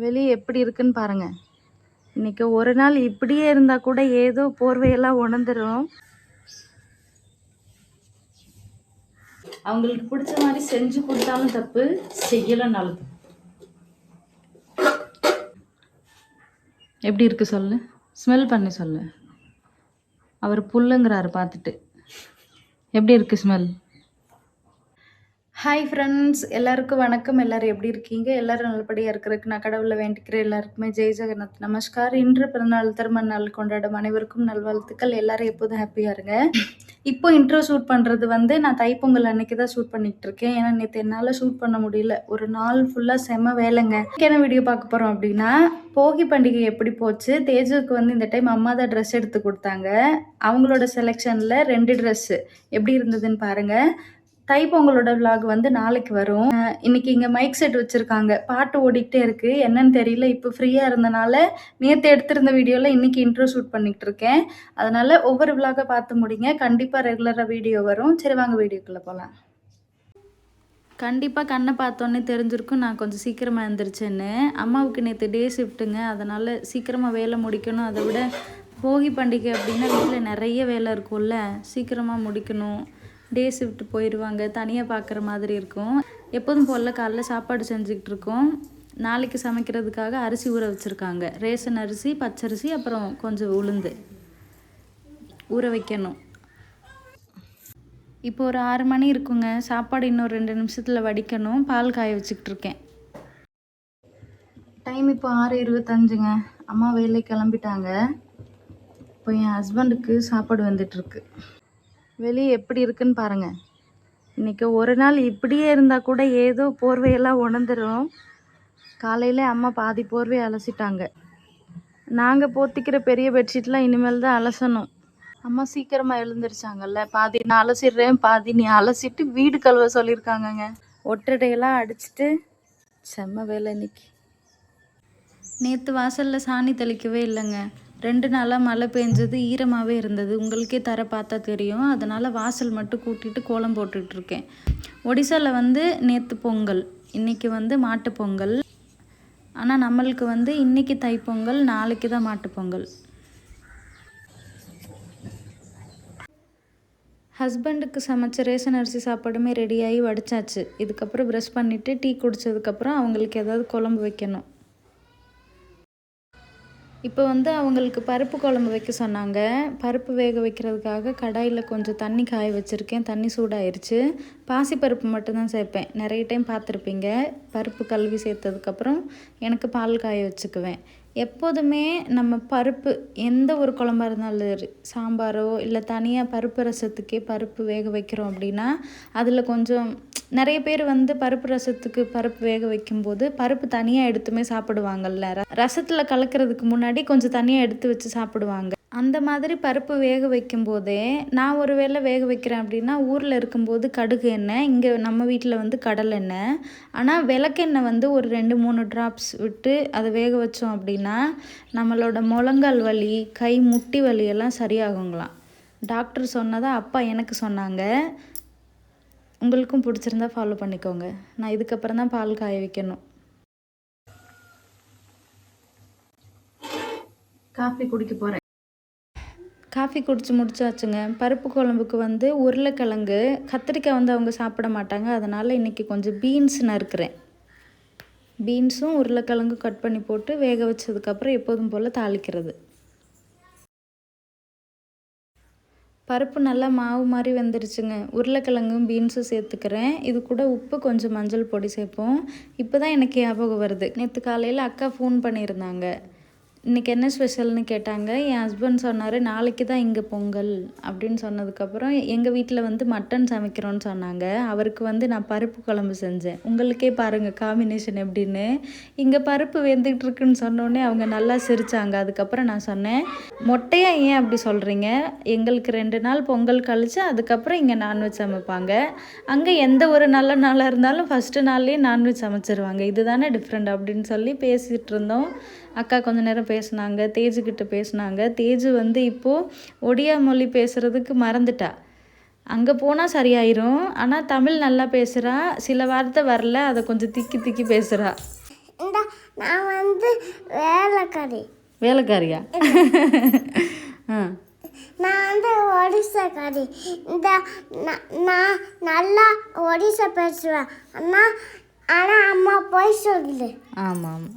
வெளியே எப்படி இருக்குன்னு பாருங்க. இன்னைக்கு ஒரு நாள் இப்படியே இருந்தா கூட ஏதோ போர்வையெல்லாம் உணர்ந்துரும். அவங்களுக்கு பிடிச்ச மாதிரி செஞ்சு கொடுத்தாலும் தப்பு, செய்யலனாலும். எப்படி இருக்கு சொல்லு, ஸ்மெல் பண்ணி சொல்லு. அவர் புல்லுங்கிறாரு பார்த்துட்டு. எப்படி இருக்கு ஸ்மெல்? ஹாய் ஃப்ரெண்ட்ஸ், எல்லாருக்கும் வணக்கம். எல்லோரும் எப்படி இருக்கீங்க? எல்லோரும் நல்லபடியாக இருக்கிறதுக்கு நான் கடவுளை வேண்டிக்கிறேன். எல்லாருக்குமே ஜெய் ஜெகநாத் நமஸ்கார். இன்று பிறந்தநாள் திருமண நாள் கொண்டாடும் அனைவருக்கும் நல்வாழ்த்துக்கள். எல்லாரும் எப்போதும் ஹாப்பியாக இருங்க. இப்போ இன்ட்ரோ ஷூட் பண்ணுறது வந்து நான் தைப்பொங்கல் அன்னைக்கு தான் ஷூட் பண்ணிகிட்டு இருக்கேன். ஏன்னா நேற்று என்னால் ஷூட் பண்ண முடியல, ஒரு நாள் ஃபுல்லாக செம வேலைங்க. என்ன வீடியோ பார்க்க போகிறோம் அப்படின்னா, போகி பண்டிகை எப்படி போச்சு. தேஜுக்கு வந்து இந்த டைம் அம்மா தான் ட்ரெஸ் எடுத்து கொடுத்தாங்க. அவங்களோட செலெக்ஷனில் 2 ட்ரெஸ்ஸு எப்படி இருந்ததுன்னு பாருங்கள். தைப்பொங்கலோட விலாக் வந்து நாளைக்கு வரும். இன்னைக்கு இங்கே மைக் செட் வச்சுருக்காங்க, பாட்டு ஓடிக்கிட்டே இருக்குது. என்னன்னு தெரியல, இப்போ ஃப்ரீயாக இருந்தனால நேற்று எடுத்திருந்த வீடியோவில் இன்றைக்கி இன்ட்ரோ ஷூட் பண்ணிகிட்டு இருக்கேன். அதனால் ஒவ்வொரு விலாகை பார்த்து முடிங்க. கண்டிப்பாக ரெகுலராக வீடியோ வரும். சரி வாங்க வீடியோக்குள்ளே போகலாம். கண்டிப்பாக கண்ணை பார்த்தோன்னே தெரிஞ்சிருக்கும் நான் கொஞ்சம் சீக்கிரமாக எழுந்திரிச்சேன்னு. அம்மாவுக்கு நேற்று டே ஷிஃப்ட்டுங்க, அதனால் சீக்கிரமாக வேலை முடிக்கணும். அதை விட போகி பண்டிகை அப்படின்னா வீட்டில் நிறைய வேலை இருக்கும்ல, சீக்கிரமாக முடிக்கணும். டே ஷிஃப்ட் போயிடுவாங்க, தனியாக பார்க்குற மாதிரி இருக்கும். எப்போதும் போல் காலைல சாப்பாடு செஞ்சுக்கிட்டு இருக்கோம். நாளைக்கு சமைக்கிறதுக்காக அரிசி ஊற வச்சுருக்காங்க. ரேஷன் அரிசி, பச்சரிசி, அப்புறம் கொஞ்சம் உளுந்து ஊற வைக்கணும். இப்போ ஒரு 6 மணி இருக்குங்க. சாப்பாடு இன்னும் 2 நிமிஷத்தில் வடிக்கணும். பால் காய வச்சுக்கிட்டு இருக்கேன். டைம் இப்போ 6:25ங்க. அம்மா வேலைக்கு கிளம்பிட்டாங்க. இப்போ என் ஹஸ்பண்டுக்கு சாப்பாடு வந்துட்டுருக்கு. வெளியே எப்படி இருக்குன்னு பாருங்கள். இன்றைக்கி ஒரு நாள் இப்படியே இருந்தால் கூட ஏதோ போர்வையெல்லாம் உணர்ந்துரும். காலையில் அம்மா பாதி போர்வையை அலசிட்டாங்க. நாங்கள் போத்திக்கிற பெரிய பெட்ஷீட்லாம் இனிமேல் தான் அலசணும். அம்மா சீக்கிரமாக எழுந்திரிச்சாங்கல்ல, பாதி நான் அலசிடுறேன், பாதி நீ அலசிட்டு வீடு கழுவ சொல்லியிருக்காங்கங்க. ஒட்டடையெல்லாம் அடிச்சுட்டு செம்ம வேலை இன்னைக்கு. நேற்று வாசலில் சாணி தெளிக்கவே இல்லைங்க. 2 நாளாக மழை பெஞ்சது, ஈரமாகவே இருந்தது. உங்களுக்கே தர பார்த்தா தெரியும். அதனால் வாசல் மட்டும் கூட்டிட்டு கோலம் போட்டுட்ருக்கேன். ஒடிசாவில் வந்து நேற்று பொங்கல், இன்றைக்கி வந்து மாட்டு பொங்கல். ஆனால் நம்மளுக்கு வந்து இன்றைக்கி தைப்பொங்கல், நாளைக்கு தான் மாட்டு பொங்கல். ஹஸ்பண்டுக்கு சமைச்ச ரேஷன் அரிசி சாப்பாடுமே ரெடியாகி வடிச்சாச்சு. இதுக்கப்புறம் ப்ரஷ் பண்ணிவிட்டு டீ குடித்ததுக்கப்புறம் அவங்களுக்கு ஏதாவது குழம்பு வைக்கணும். இப்போ வந்து அவங்களுக்கு பருப்பு குழம்பு வைக்க சொன்னாங்க. பருப்பு வேக வைக்கிறதுக்காக கடாயில் கொஞ்சம் தண்ணி காய வச்சுருக்கேன். தண்ணி சூடாயிருச்சு. பாசிப்பருப்பு மட்டும்தான் சேர்ப்பேன். நிறைய டைம் பார்த்துருப்பீங்க. பருப்பு கழுவி சேர்த்ததுக்கப்புறம் எனக்கு பால் காய வச்சுக்குவேன். எப்போதுமே நம்ம பருப்பு எந்த ஒரு குழம்பா இருந்தாலும் சாம்பாரோ இல்லை தனியாக பருப்பு ரசத்துக்கே பருப்பு வேக வைக்கிறோம் அப்படின்னா அதில் கொஞ்சம் நிறைய பேர் வந்து பருப்பு ரசத்துக்கு பருப்பு வேக வைக்கும்போது பருப்பு தனியாக எடுத்துமே சாப்பிடுவாங்கல்ல. ரசத்தில் கலக்கிறதுக்கு முன்னாடி கொஞ்சம் தனியாக எடுத்து வச்சு சாப்பிடுவாங்க. அந்த மாதிரி பருப்பு வேக வைக்கும் போதே நான் ஒரு வேளை வேக வைக்கிறேன் அப்படின்னா ஊரில் இருக்கும்போது கடுகு எண்ணெய், இங்கே நம்ம வீட்டில் வந்து கடலை எண்ணெய். ஆனால் விளக்கெண்ணெய் வந்து ஒரு 2-3 ட்ராப்ஸ் விட்டு அதை வேக வச்சோம் அப்படின்னா நம்மளோட முழங்கால் வலி, கை முட்டி வலியெல்லாம் சரியாகுங்களாம். டாக்டர் சொன்னதை அப்பா எனக்கு சொன்னாங்க. உங்களுக்கும் பிடிச்சிருந்தா ஃபாலோ பண்ணிக்கோங்க. நான் இதுக்கப்புறம் தான் பால் காய வைக்கணும். காஃபி குடிக்க போகிறேன். காஃபி குடிச்சு முடிச்சாச்சுங்க. பருப்பு குழம்புக்கு வந்து உருளைக்கிழங்கு, கத்திரிக்காய் வந்து அவங்க சாப்பிட மாட்டாங்க. அதனால் இன்றைக்கி கொஞ்சம் பீன்ஸ் நறுக்கிறேன். பீன்ஸும் உருளைக்கிழங்கும் கட் பண்ணி போட்டு வேக வச்சதுக்கப்புறம் எப்போதும் போல் தாளிக்கிறது. பருப்பு நல்லா மாவு மாதிரி வெந்துருச்சுங்க. உருளைக்கிழங்கும் பீன்ஸும் சேர்த்துக்கிறேன். இது கூட உப்பு, கொஞ்சம் மஞ்சள் பொடி சேர்ப்போம். இப்போ தான் எனக்கு ஞாபகம் வருது, நேற்று காலையில் அக்கா ஃபோன் பண்ணியிருந்தாங்க. இன்றைக்கி என்ன ஸ்பெஷல்னு கேட்டாங்க. என் ஹஸ்பண்ட் சொன்னார் நாளைக்கு தான் இங்கே பொங்கல் அப்படின்னு சொன்னதுக்கப்புறம் எங்கள் வீட்டில் வந்து மட்டன் சமைக்கிறோன்னு சொன்னாங்க. அவருக்கு வந்து நான் பருப்பு குழம்பு செஞ்சேன். உங்களுக்கே பாருங்கள் காம்பினேஷன் எப்படின்னு. இங்கே பருப்பு வெந்துக்கிட்டு இருக்குன்னு சொன்னோடனே அவங்க நல்லா சிரித்தாங்க. அதுக்கப்புறம் நான் சொன்னேன், மொட்டையாக ஏன் அப்படி சொல்கிறீங்க? எங்களுக்கு 2 நாள் பொங்கல் கழித்து அதுக்கப்புறம் இங்கே நான்வெஜ் சமைப்பாங்க. அங்கே எந்த ஒரு நல்ல நாளாக இருந்தாலும் ஃபஸ்ட்டு நாள்லேயே நான்வெஜ் சமைச்சிருவாங்க. இதுதானே டிஃப்ரெண்ட் அப்படின்னு சொல்லி பேசிகிட்டு இருந்தோம். அக்கா கொஞ்சம் நேரம் பேசினாங்க. தேஜுக்கிட்ட பேசினாங்க. தேஜு வந்து இப்போது ஒடியா மொழி பேசுகிறதுக்கு மறந்துட்டா. அங்கே போனால் சரியாயிரும். ஆனால் தமிழ் நல்லா பேசுகிறா. சில வார்த்தை வரல, அதை கொஞ்சம் திக்கி திக்கி பேசுகிறா. இந்த நான் வந்து வேலைக்காரி. வேலைக்காரியா? நான் வந்து ஒடிசாக்காரி. இந்த நான் நல்லா ஒடிசா பேசுவேன். ஆனால் அம்மா போய் சொல்லு. ஆமாம் ஆமாம்.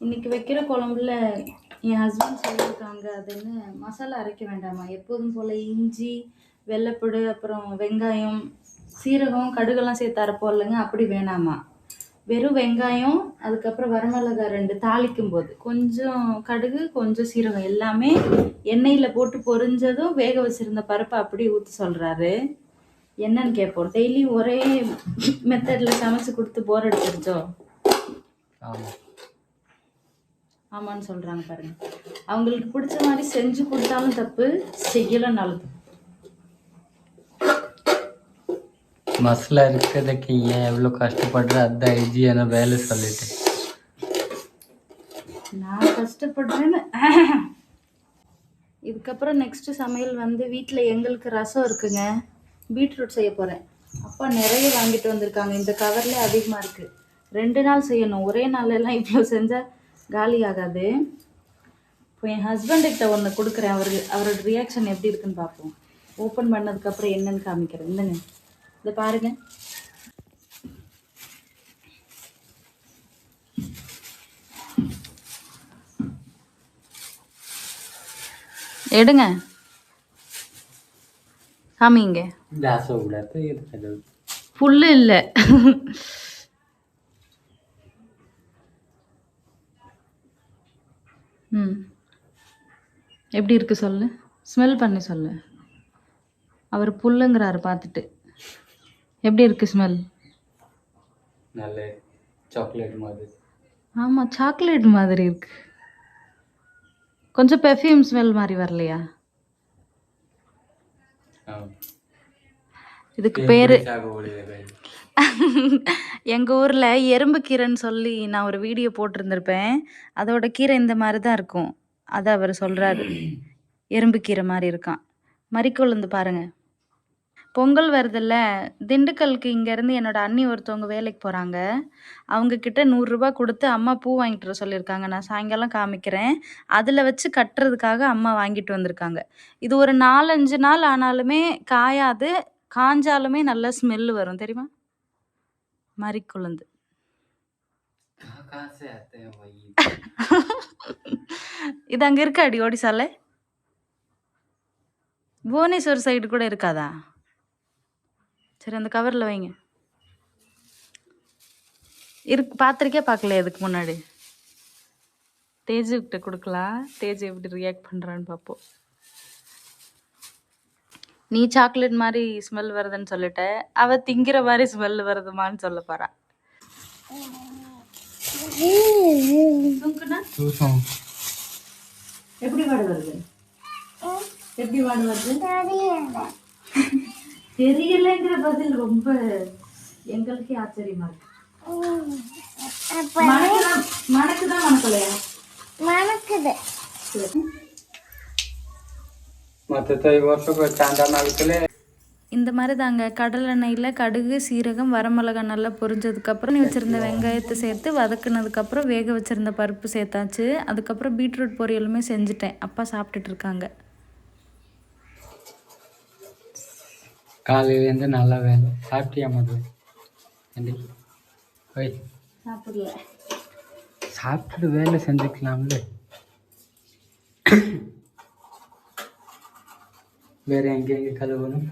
இன்றைக்கி வைக்கிற குழம்புல என் ஹஸ்பண்ட் சொல்லியிருக்காங்க, அது என்ன மசாலா அரைக்க வேண்டாமா, எப்போதும் போல் இஞ்சி வெள்ளைப்பூடு அப்புறம் வெங்காயம் சீரகம் கடுகெல்லாம் சேர்த்து அரைப்போம் இல்லைங்க, அப்படி வேணாமா. வெறும் வெங்காயம் அதுக்கப்புறம் வரமிளகாய் 2 தாளிக்கும் போது கொஞ்சம் கடுகு கொஞ்சம் சீரகம் எல்லாமே எண்ணெயில் போட்டு பொரிஞ்சதும் வேக வச்சுருந்த பருப்பை அப்படியே ஊற்றி சொல்கிறாரு. என்னன்னு கேட்போம். டெய்லி ஒரே மெத்தடில் சமைச்சு கொடுத்து போர் அடிச்சிருச்சோ? ஆமான்னு சொல்கிறாங்க பாருங்க. அவங்களுக்கு பிடிச்ச மாதிரி செஞ்சு கொடுத்தாலும் தப்பு, செய்யலைனாலும் தப்பு. மசாலா இருக்கிறதுக்கு ஏன் எவ்வளோ கஷ்டப்படுற, அதான் ஈஸியான வேலை சொல்லிட்டு. நான் கஷ்டப்படுறேன்னு இதுக்கப்புறம் நெக்ஸ்ட்டு சமையல் வந்து வீட்டில் எங்களுக்கு ரசம் இருக்குங்க, பீட்ரூட் செய்ய போகிறேன். அப்பா நிறைய வாங்கிட்டு வந்திருக்காங்க, இந்த கவர்லேயே அதிகமாக இருக்குது. 2 நாள் செய்யணும், ஒரே நாளெல்லாம் இவ்வளோ செஞ்சால் காலி ஆகாது. இப்போ என் ஹஸ்பண்டுக்கிட்ட ஒன்று கொடுக்குறேன், அவரோட ரியாக்ஷன் எப்படி இருக்குன்னு பார்ப்போம். ஓப்பன் பண்ணதுக்கப்புறம் என்னன்னு காமிக்கிறேன். இந்தங்க இதை பாருங்க. எடுங்க காமிங்க. புல்லு இல்லை. எப்படி இருக்கு சொல்லு, ஸ்மெல் பண்ணி சொல்லு. அவர் புல்லுங்கிறாரு பார்த்துட்டு. எப்படி இருக்கு ஸ்மெல்? நல்ல சாக்லேட் மாதிரி. ஆமாம் சாக்லேட் மாதிரி இருக்கு. கொஞ்சம் பெர்ஃப்யூம் ஸ்மெல் மாதிரி வரலையா? இதுக்கு பேர் எங்கள் ஊரில் எறும்பு கீரைன்னு சொல்லி நான் ஒரு வீடியோ போட்டிருந்திருப்பேன். அதோட கீரை இந்த மாதிரி தான் இருக்கும். அதை அவர் சொல்கிறாரு, எறும்பு கீரை மாதிரி இருக்கான். மறிக்கொழுந்து பாருங்க. பொங்கல் வருதில்ல, திண்டுக்கலுக்கு இங்கேருந்து என்னோட அண்ணி ஒருத்தவங்க வேலைக்கு போகிறாங்க. அவங்கக்கிட்ட 100 ரூபா கொடுத்து அம்மா பூ வாங்கிட்டு வர சொல்லியிருக்காங்க. நான் சாயங்காலம் காமிக்கிறேன். அதில் வச்சு கட்டுறதுக்காக அம்மா வாங்கிட்டு வந்திருக்காங்க. இது ஒரு 4-5 நாள் ஆனாலுமே காயாது, காஞ்சாலுமே நல்ல ஸ்மெல்லு வரும் தெரியுமா? மறிக்குழுந்து. இது அங்கே இருக்காடி ஒடிசால? புவனேஸ்வர் சைடு கூட இருக்காதா? சரி அந்த கவரில் வைங்க. பார்த்துருக்கே பார்க்கல இதுக்கு முன்னாடி. தேஜுக்கிட்ட கொடுக்கலாம், தேஜு எப்படி ரியாக்ட் பண்ணுறான்னு பார்ப்போம். நீ சாக்லேட் மாதிரி ஸ்மெல் வருதுன்னு சொல்லிட்ட, அவள் திங்கிற மாதிரி ஸ்மெல் வருதுமான்னு சொல்ல போறா. எப்படி வாடு வருது? எப்படி வாடு வருது? தெரியலங்கிற பதில் ரொம்ப எங்களுக்கே ஆச்சரியமா இருக்கு. மணக்குதான் மணக்கலையா? மணக்குது. இந்த மாதிரி தாங்க கடலெண்ணெயில் கடுகு சீரகம் வரமிளகாய் நல்லா பொரிஞ்சதுக்கப்புறம் வச்சுருந்த வெங்காயத்தை சேர்த்து வதக்குனதுக்கப்புறம் வேக வச்சுருந்த பருப்பு சேர்த்தாச்சு. அதுக்கப்புறம் பீட்ரூட் பொரியலுமே செஞ்சுட்டேன். அப்பா சாப்பிட்டுட்டு இருக்காங்க. காலையிலேருந்து நல்லா வேலை சாப்பிட்டியா முதல்ல? சாப்பிடல, சாப்பிட்டுட்டு வேலை செஞ்சுக்கலாம்ல. வேற எங்கெங்க கழுவணும்?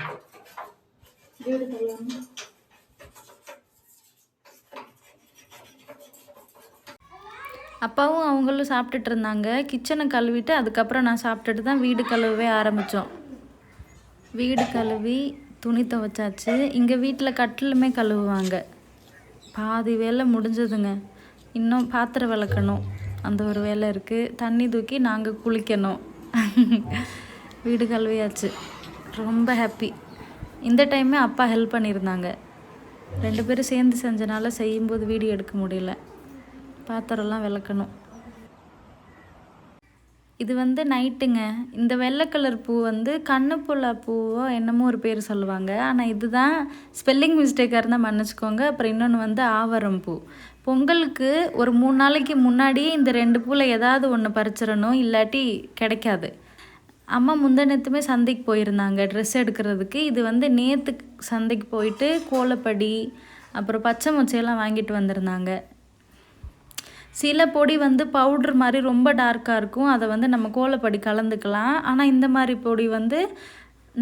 அப்பாவும் அவங்களும் சாப்பிட்டுட்டு இருந்தாங்க. கிச்சனை கழுவிட்டு அதுக்கப்புறம் நான் சாப்பிட்டுட்டு தான் வீடு கழுவவே ஆரம்பித்தோம். வீடு கழுவி துணி துவைச்சாச்சு. இங்கே வீட்டில் கட்டிலுமே கழுவுவாங்க. பாதி வேலை முடிஞ்சதுங்க. இன்னும் பாத்திரம் விளக்கணும், அந்த ஒரு வேலை இருக்குது. தண்ணி தூக்கி நாங்கள் குளிக்கணும். வீடு கழுவியாச்சு. ரொம்ப ஹாப்பி. இந்த டைமே அப்பா ஹெல்ப் பண்ணியிருந்தாங்க. 2 பேரும் சேர்ந்து செஞ்சனால செய்யும்போது வீடியோ எடுக்க முடியல. பாத்திரம்லாம் விளக்கணும். இது வந்து நைட்டுங்க. இந்த வெள்ளை கலர் பூ வந்து கண்ணுப்புல்லா பூவோ என்னமோ ஒரு பேர் சொல்லுவாங்க. ஆனால் இதுதான் ஸ்பெல்லிங் மிஸ்டேக்காக இருந்தால் மன்னிச்சிக்கோங்க. அப்புறம் இன்னொன்று வந்து ஆவாரம் பூ. பொங்கலுக்கு ஒரு 3 நாளைக்கு முன்னாடியே இந்த 2 பூவில் ஏதாவது ஒன்று பறிச்சிடணும், இல்லாட்டி கிடைக்காது. அம்மா முந்தானத்துமே சந்தைக்கு போயிருந்தாங்க ட்ரெஸ் எடுக்கிறதுக்கு. இது வந்து நேற்று சந்தைக்கு போயிட்டு கோலப்படி அப்புறம் பச்சை மொச்சையெல்லாம் வாங்கிட்டு வந்திருந்தாங்க. சில பொடி வந்து பவுட்ரு மாதிரி ரொம்ப டார்க்காக இருக்கும், அதை வந்து நம்ம கோலப்படி கலந்துக்கலாம். ஆனால் இந்த மாதிரி பொடி வந்து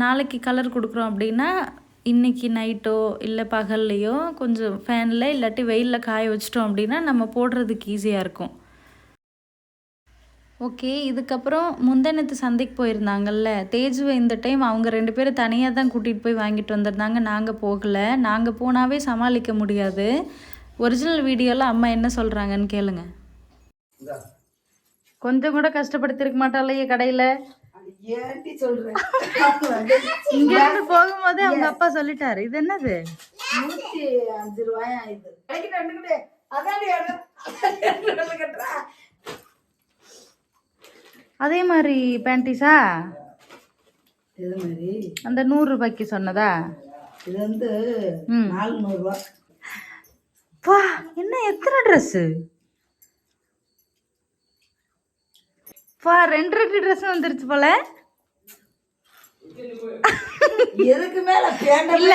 நாளைக்கு கலர் கொடுக்குறோம் அப்படின்னா இன்றைக்கி நைட்டோ இல்லை பகல்லையோ கொஞ்சம் ஃபேனில் இல்லாட்டி வெயிலில் காய வச்சிட்டோம் அப்படின்னா நம்ம போடுறதுக்கு ஈஸியாக இருக்கும். ஓகே, இதுக்கப்புறம் முந்தனத்து சந்தைக்கு போயிருந்தாங்கல்ல தேஜுவை, இந்த டைம் அவங்க 2 பேரும் தனியாக தான் கூட்டிகிட்டு போய் வாங்கிட்டு வந்திருந்தாங்க. நாங்கள் போகலை. நாங்கள் போனாவே சமாளிக்க முடியாது. ஒரிஜினல் வீடியோவில் அம்மா என்ன சொல்கிறாங்கன்னு கேளுங்க. கொஞ்சம் கூட கஷ்டப்படுத்திருக்க மாட்டாளையே கடையில். ஏன்டி சொல்றேன்? இங்கேருந்து போகும்போது அவங்க அப்பா சொல்லிட்டாரு, இது என்னது 105 ரூபாயா இது? அதாடி கட்டுறா. அதே மாதிரி பேண்டிஸா? இது மாதிரி அந்த 100 ரூபாய்க்கு சொன்னதா? இது வந்து 400 ரூபா. வா, என்ன எத்தனை ட்ரெஸ்ஸு? வா, 2 ட்ரெஸ் வந்துருச்சு போல. எதுக்கு மேல இல்ல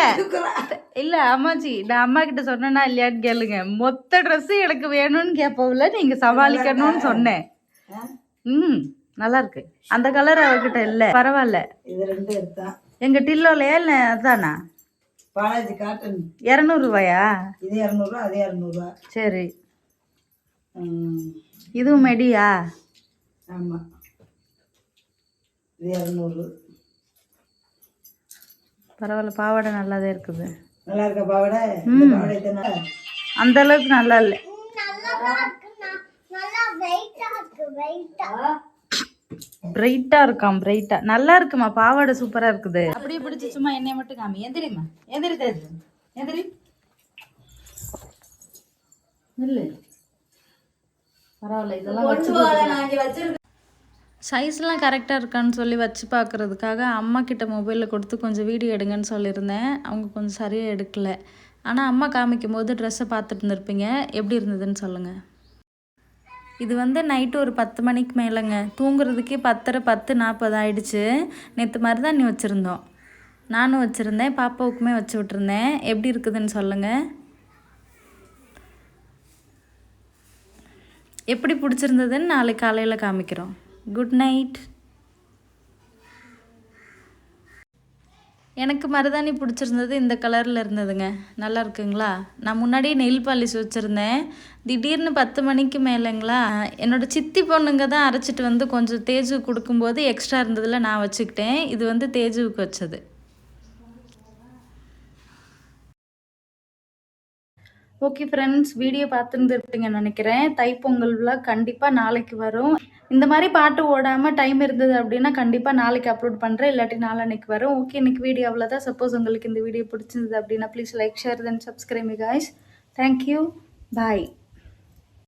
இல்ல அம்மாச்சி, நான் அம்மா கிட்ட சொன்னேன்னா இல்லையான்னு கேளுங்க. மொத்த ட்ரெஸ் எனக்கு வேணும்னு கேட்போம்ல, நீங்க சமாளிக்கணும்னு சொன்னேன். நல்லா இருக்கு. அந்த கலர் அவகிட்ட இல்ல, பரவாயில்ல. இது 2 எடுத்தா எங்க டில்லோலையா இல்ல அதானா? பாலாஜி காட்டன். 200 ரூபாயா? இது 200 ரூபா, அது 200 ரூபா. சரி, இதுவும் மெடியா? ஆமா, இது 200. பரவாயில்ல, பாவாடை நல்லாதான் இருக்குது. நல்லா இருக்க பாவாடை? இந்த பாவாடை தானே? அந்த அளவுக்கு நல்லா இல்ல. நல்லா வெயிட்டா இருக்கு, வெயிட்டா. பிரைட்டா இருக்காம், பிரைட்டா நல்லா இருக்குமா. பாவாடை சூப்பரா இருக்குது. அப்படியே பிடிச்சி சும்மா எண்ணெய் மட்டும் காமி. எந்திரிமா, எந்திரி தேஜு, எந்திரி. இல்லை பரவாயில்ல, இதெல்லாம் சைஸ்லாம் கரெக்டாக இருக்கான்னு சொல்லி வச்சு பார்க்குறதுக்காக அம்மா கிட்ட மொபைலில் கொடுத்து கொஞ்சம் வீடியோ எடுங்கன்னு சொல்லியிருந்தேன். அவங்க கொஞ்சம் சரியாக எடுக்கலை. ஆனால் அம்மா காமிக்கும் போது ட்ரெஸ்ஸை பார்த்துட்டு இருந்திருப்பீங்க. எப்படி இருந்ததுன்னு சொல்லுங்கள். இது வந்து நைட்டு ஒரு 10 மணிக்கு மேலேங்க. தூங்குறதுக்கே 10:30 10:40 ஆயிடுச்சு. நேற்று மருதாணி வச்சுருந்தோம், நானும் வச்சுருந்தேன், பாப்பாவுக்குமே வச்சு விட்டுருந்தேன். எப்படி இருக்குதுன்னு சொல்லுங்கள். எப்படி பிடிச்சிருந்ததுன்னு நாளைக்கு காலையில் காமிக்கிறோம். Good night. எனக்கு மருதாணி பிடிச்சிருந்தது இந்த கலரில் இருந்ததுங்க. நல்லா இருக்குங்களா? நான் முன்னாடியே நெயில் பாலிஷ் வச்சுருந்தேன். திடீர்னு 10 மணிக்கு மேலேங்களா, என்னோடய சித்தி பொண்ணுங்க தான் அரைச்சிட்டு வந்து கொஞ்சம் தேஜுவுக்கு கொடுக்கும்போது எக்ஸ்ட்ரா இருந்ததில் நான் வச்சுக்கிட்டேன். இது வந்து தேஜுவுக்கு வச்சது. ஓகே ஃப்ரெண்ட்ஸ், வீடியோ பார்த்துருந்துருப்பீங்கன்னு நினைக்கிறேன். தைப்பொங்கல் விழாக் கண்டிப்பாக நாளைக்கு வரும். இந்த மாதிரி பாட்டு ஓடாமல் டைம் இருந்தது அப்படின்னா கண்டிப்பாக நாளைக்கு அப்லோட் பண்ணுறேன், இல்லாட்டி நாளைக்கு வரும். ஓகே, இன்னைக்கு வீடியோ அவ்வளோதான். சப்போஸ் உங்களுக்கு இந்த வீடியோ பிடிச்சிருந்தது அப்படின்னா please like, share, then subscribe me guys. Thank you, bye.